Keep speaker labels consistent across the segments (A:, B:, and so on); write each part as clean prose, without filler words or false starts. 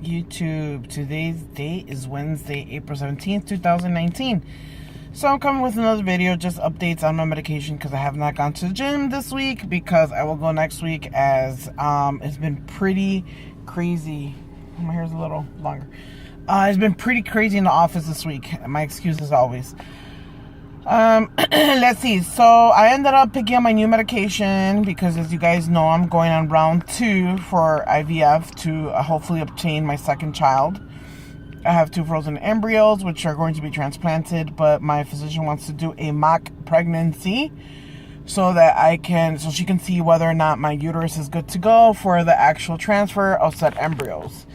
A: YouTube? Today's date is Wednesday, April 17th, 2019. So I'm coming with another video, just updates on my medication because I have not gone to the gym this week because I will go next week as it's been pretty crazy. My hair's a little longer. It's been pretty crazy in the office this week. My excuse is always. Let's see. So I ended up picking up my new medication because, as you guys know, I'm going on round 2 for IVF to hopefully obtain my second child. I have 2 frozen embryos which are going to be transplanted, but my physician wants to do a mock pregnancy so that she can see whether or not my uterus is good to go for the actual transfer of said embryos.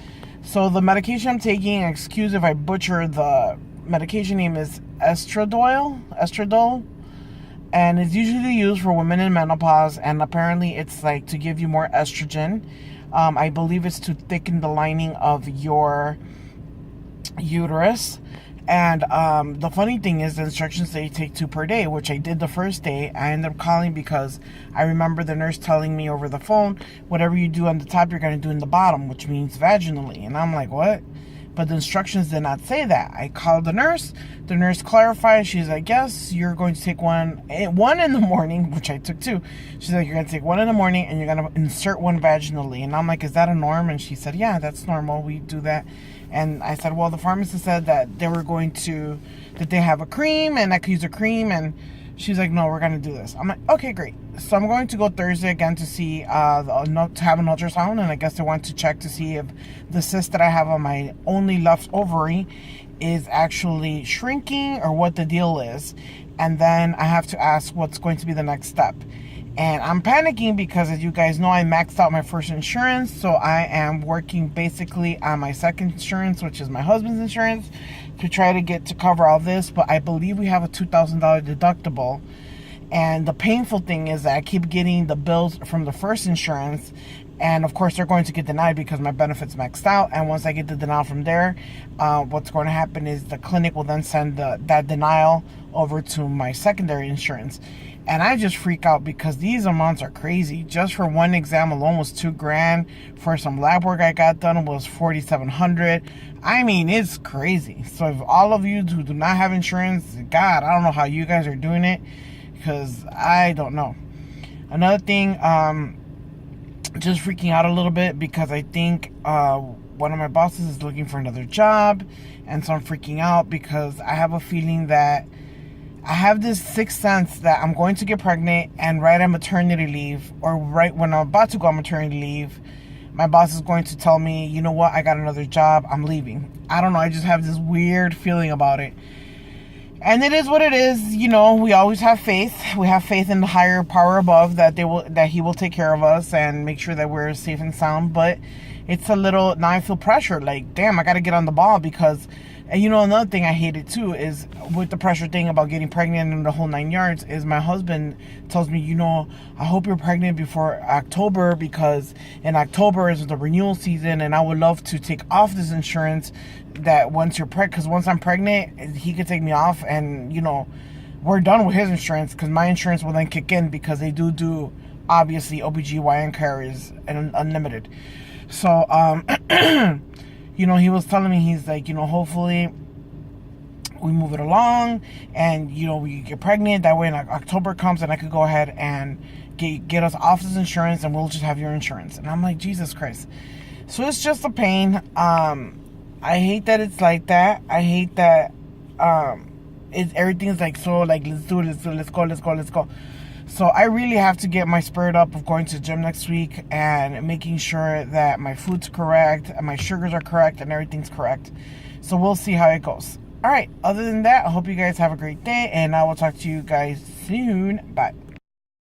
A: So the medication I'm taking, excuse if I butcher the medication name, is estradiol, and it's usually used for women in menopause, and apparently it's like to give you more estrogen. I believe it's to thicken the lining of your uterus. And the funny thing is, the instructions say take 2 per day, which I did the first day. I ended up calling because I remember the nurse telling me over the phone, whatever you do on the top, you're going to do in the bottom, which means vaginally. And I'm like, what? But the instructions did not say that. I called the nurse. The nurse clarified. She's like, yes, you're going to take one in the morning, which I took 2. She's like, you're going to take 1 in the morning and you're going to insert 1 vaginally. And I'm like, is that a norm? And she said, yeah, that's normal. We do that. And I said, well, the pharmacist said that they have a cream and I could use a cream. And she's like, no, we're going to do this. I'm like, okay, great. So I'm going to go Thursday again to see, to have an ultrasound. And I guess they want to check to see if the cyst that I have on my only left ovary is actually shrinking or what the deal is. And then I have to ask what's going to be the next step. And I'm panicking because, as you guys know, I maxed out my first insurance. So I am working basically on my second insurance, which is my husband's insurance, to try to get to cover all this. But I believe we have a $2,000 deductible. And the painful thing is that I keep getting the bills from the first insurance. And of course, they're going to get denied because my benefits maxed out. And once I get the denial from there, what's going to happen is the clinic will then send that denial over to my secondary insurance. And I just freak out because these amounts are crazy. Just for one exam alone was $2,000. For some lab work I got done was $4,700. I mean, it's crazy. So if all of you who do not have insurance, God, I don't know how you guys are doing it, because I don't know. Another thing, just freaking out a little bit because I think one of my bosses is looking for another job. And so I'm freaking out because I have a feeling that I have this sixth sense that I'm going to get pregnant, and right on maternity leave, or right when I'm about to go on maternity leave, my boss is going to tell me, you know what, I got another job, I'm leaving. I don't know, I just have this weird feeling about it. And it is what it is. You know, we always have faith. We have faith in the higher power above that he will take care of us and make sure that we're safe and sound. But it's a little, now I feel pressure. Like, damn, I got to get on the ball because, and you know, another thing I hated too is with the pressure thing about getting pregnant and the whole 9 yards is my husband tells me, you know, I hope you're pregnant before October because in October is the renewal season and I would love to take off this insurance that once you're pregnant, because once I'm pregnant, he could take me off and, you know, we're done with his insurance because my insurance will then kick in because they do obviously OBGYN care is unlimited. So, you know, he was telling me, he's like, you know, hopefully we move it along and, you know, we get pregnant. That way in October comes and I could go ahead and get us off this insurance and we'll just have your insurance. And I'm like, Jesus Christ. So it's just a pain. I hate that it's like that. I hate that everything's like so like, let's do it, let's go. So I really have to get my spirit up of going to the gym next week and making sure that my food's correct and my sugars are correct and everything's correct. So we'll see how it goes. All right. Other than that, I hope you guys have a great day and I will talk to you guys soon. Bye.